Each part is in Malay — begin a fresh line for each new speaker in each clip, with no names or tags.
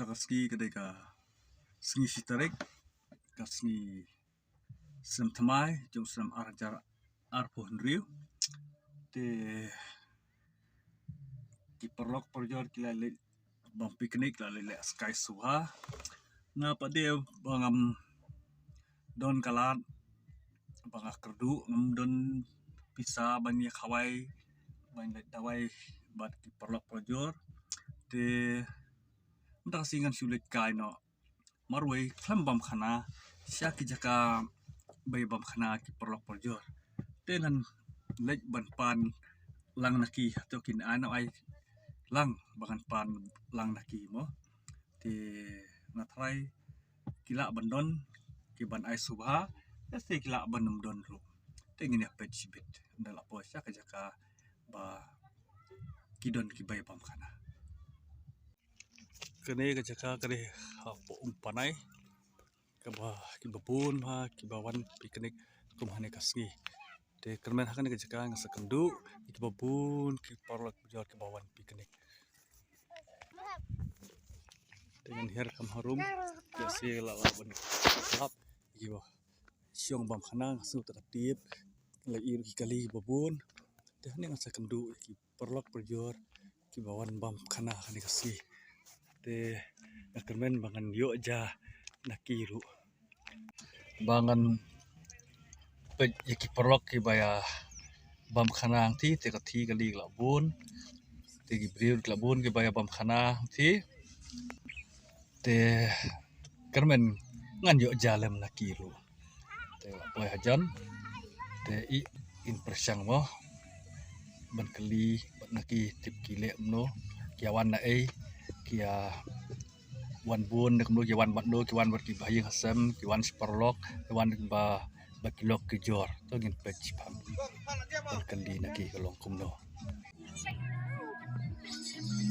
Dakaski kadeka sengi sitarik kasni sem thamai jong sem arjar arpo hendriu te ki perlok perjor kila le bang piknik la le sky suha na pade bangam don kalat bangah kerdu ngam don pisa banyak hawai banyak dawai bat ki perlok perjor te ndak singan sulit kai no marway klam bam khana syaki jaka bay bam khana ki perlok perjor tenan lek ban pan lang naki to kin ano ai lang bangan pan lang naki mo ti natrai kila bandon ki ban ai subha te kila banum don ru tengin ya pet sibit ndala po syaka jaka ba kidon ki bay bam khana kene ka jaka kare ha po umpanai ka ba ki babun ha ki bawan piknik kumhane kasngi te kermen hakan ka jaka ngasa kendu ki babun ki parlok jor ki bawan piknik dengan her kam harum ke sila laban lap jiwa siong bam khana su tertib la ir ki kali babun te ne ngasa kendu ki parlok perjor ki bawan bam khana kan kasih te kermen bangan yo ja nakiru bangan pej ki perlok ki baya bam khana ti te kathi kali labun te ki brio labun ki baya bam khana ti te kermen ngan yo jalem nakiru te boy hajan te I in persang mo ban kali naki tip kile mno kiawan na ai kia wan bun nek mno kiawan bat no kiawan bat ki bayi hasam kiawan sparlok kiawan ba bakilok ki jor to ngin pech pam ban kali naki kalong kumno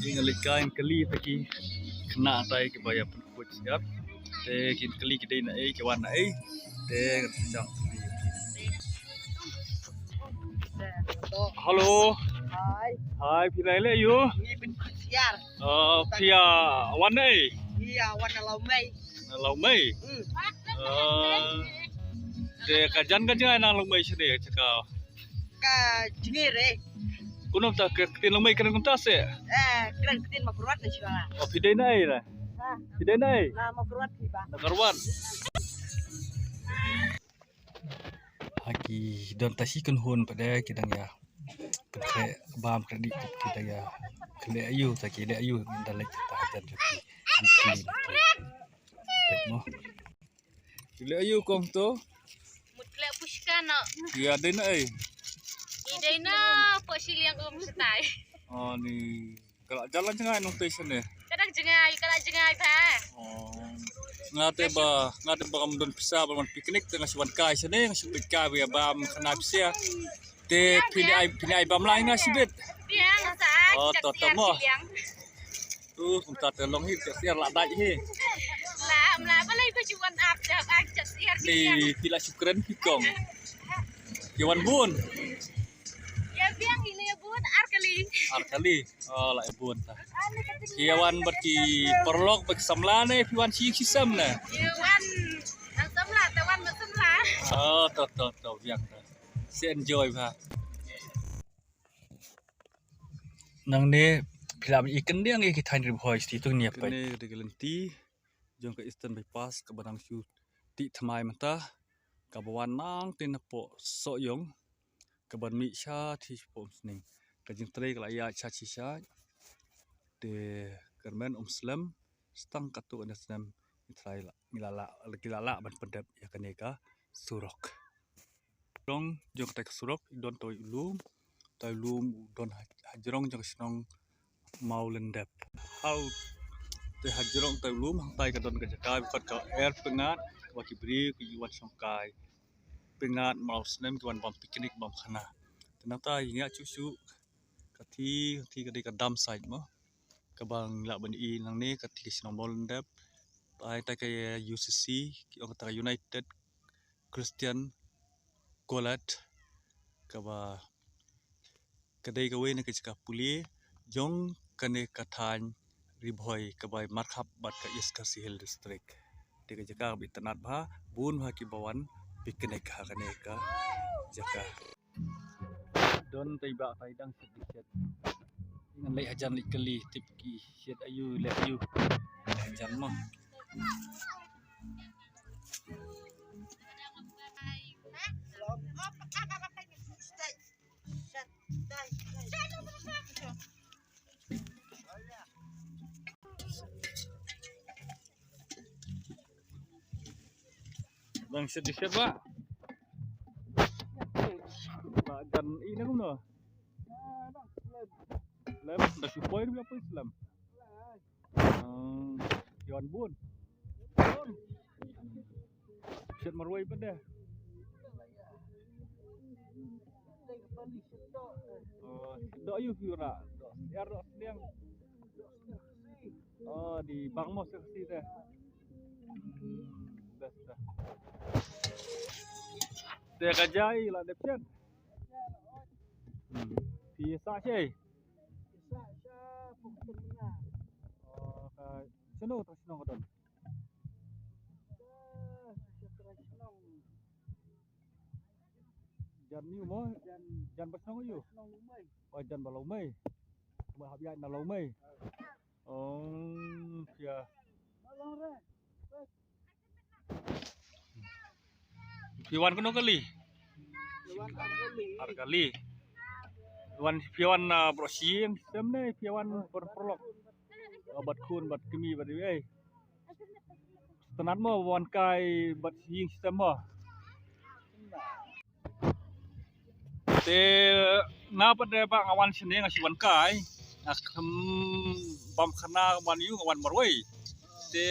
ingalikan kali peki kena tai ke baya pun siap te kin kali kidai na ai kiawan na ai te sang halo hai pilai le you
ni bin siar
pia wan ai
iya warna
lau mai te kajan kajan nang lau mai sini cakap
ka jingire
kuno tak ketin lau mai kena kuntas se
keren ketin makruat na siya
pidai na ai lah pidai na ai
na makruat ba
nakarwan Haki don tasikan hun pada kidang ya kre bam kredit kita ya kle ayu tak kle ayu dalek tahajan lagi mo kle ayu kong to
mutle pushkano
ya den ai
idena posili yang setai
oh ni kalau jalan cengai nong station ne
kadang jengai pa
ngate ba kam don pisa ba piknik tengah siwan kai sene ngasih kai ya bam kena pisia te pinai bam lain ngasih bet
piang sa
oh toto mo tuh kita telong hit siar la dai hi
la balai ko cuan ap dak ajat siar
di pila syukran pikong kiwan bun
ya piang ini ya bun
arkali oh la bun ta kiwan berki perlok bek samlane piwan si sisam na
Iwan ang samla tawan masamla
oh toto yang ta si enjoy ba nang ne film ikan dia ngi kita ni voice ti tu ni apa ni de gelenti jong ke eastern bypass ke badang shu ti thamai mata ka bawan nang tin po so yong ke ban mi sha thi po sning ka jing tre ka ya cha chi sha de kermen muslim stang katu nasam Israel milala ban pedap ya kaneka surok dong jong tak surok don toy lum don hajrong jong snong mau lendap how te hajrong toy lum tai ka don ka jakai kot ka air pengat wa ki bri ki yuan songkai pengat mau snem ki wan bam piknik bam khana tenata inga cucu kati ka dam side mo kabang la ban I nang ne kati snong mau lendap tai ka UCC ki ong ta United Christian College kaba kadai ka we ne ka puli jong kane kathan riboy kabay markhap bat ka Iskasi Hill District. Tiga jaka bitenat bah bun bah kibawan piknik ha kaneka jaka. Don tiba kaidang sedikit. Ngan lay ajan lik keli tip ki siat ayu lek ayu. Ajan mah. Bang sedikit pak. Pak dan ini kum no. Lem, dah supaya dia apa Islam? Yon bun. Siat marwai pada. Dok you fiura. Yar sedang. Oh di Bang Mos seksi teh. Dah. Dia kajai lah depan. Biasa sih. Oh, sino to sino ko doon? Jan niyo mo, jan basno ko yo. Oh, jan balaw may. Mahabyan na law may. Oh, siya. Piwan kuno kali. Kali. Piwan brosien sistem ne piwan perlok. Bat kun bat kemi bat ai. Tenan mo wan kai bat sing sistem mo. Te ngapa de pak ngawan sini ngasi wan kai. Akem bam khana wan yu ngawan marwai. Te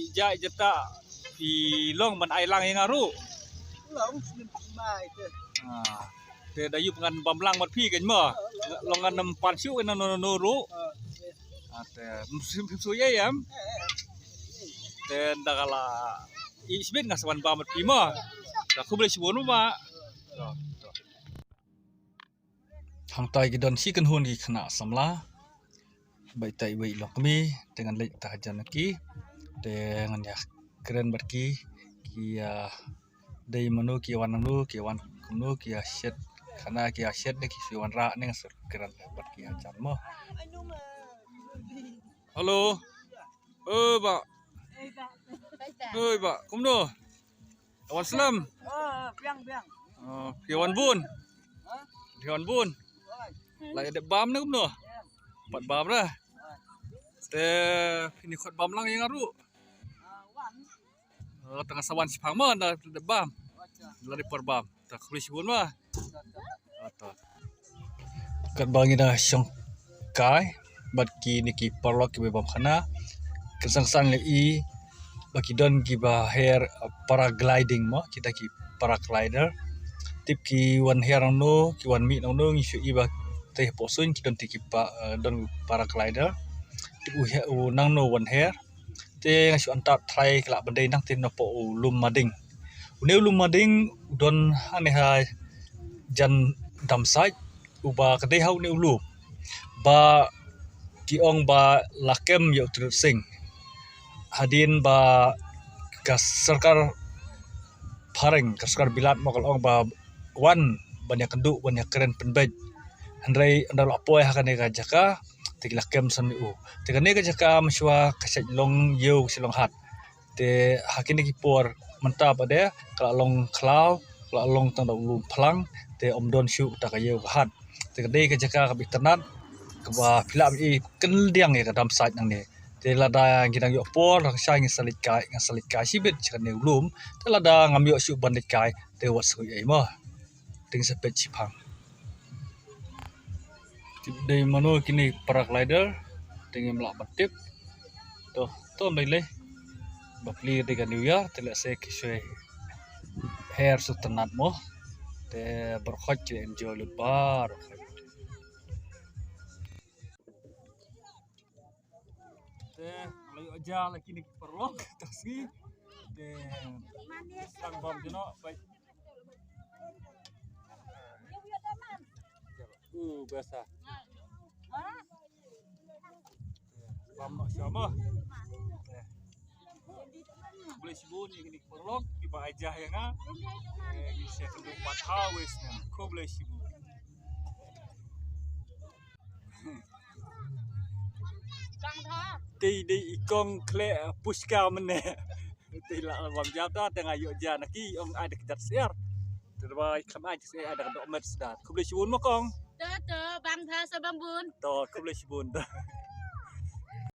ija jeta pi long ban ai lang yang aru.
Long mai tu.
Te dayu pengan bamlang mat pi kan mo. Longan nem pansiu kan no ru. Te musim suya yam. Te ndakala isbit ngasawan bamat pi mo. Da ku boleh sibon ma. Hang tai gidon si kan hun gi khana samla. Bai tai wei lok mi dengan lek tahajan ki. Dengan ya keren berki ki dai manu ki wananu ki wan kunu ki asyet kana ki asyet ne ki siwan ra ne keren berki ajan mo. Halo. Pak. Pak, kumno. Awan selam.
Biang.
Piwan bun. Piwan bun. Lai ada bam ne kumno. Pat bam dah. Te ini khot bam lang yang aru. Tengah sawan sipang mo na ada bam. Lari per bam. Tak kulis bun mah. Atau. Kat bangi dah syong kai. Bat ki niki perlok ki bam khana. Kesangsan le I bagi don ki ba hair paragliding mo kita ki paraglider tip ki wan hair no ki wan mi no ngisu I ba teh posun ki don ti ki pa don paraglider tip u nang no wan hair te ngasu antat try kala bandai nang tin no po lum mading uneu lum mading don ane ha jan dam site u ba kadai hau ne ulu ba ki ong ba lakem yo trut sing hadin ba gas sarkar pareng sarkar bilat mo kalong ba wan banyak kendu banyak keren penbej handrai andal apoy hakane ka jaka tigla kem san u tigane ka jaka maswa kasat long yo silong hat te hakine ki por menta pada kala long klau kala long tang lu plang te omdon shu ta ka yo hat tigade ka jaka ka bitanan ka ba filam I kendiang ka dam site nang ne te lada gidang yo por sai ngasalit kai sibet chane ulum te lada ngam yo shu bandit kai te wat su ai mo ting sepet chipang tip dei mano kini paraglider ting mla batip to le bapli de New Year te la se kiswe hair su tanat mo te berkhot ke enjoy lebar layu aja lagi ni perlok taksi de sang bom jeno baik biasa Pam nak sama. Boleh sibun ni perlok iba ajah yang ah. Ni saya tunggu 4 hours ni. Kau boleh sibun.
Bang tho.
Ti di ikong kle puska mene. Ti la bam jata tengah yuk jan ki om ada kejar siar. Terbaik kami aja saya ada dokumen sedar. Kau boleh sibun mo kong.
Tơ bang tho sa bang bun.
To kau boleh sibun dah.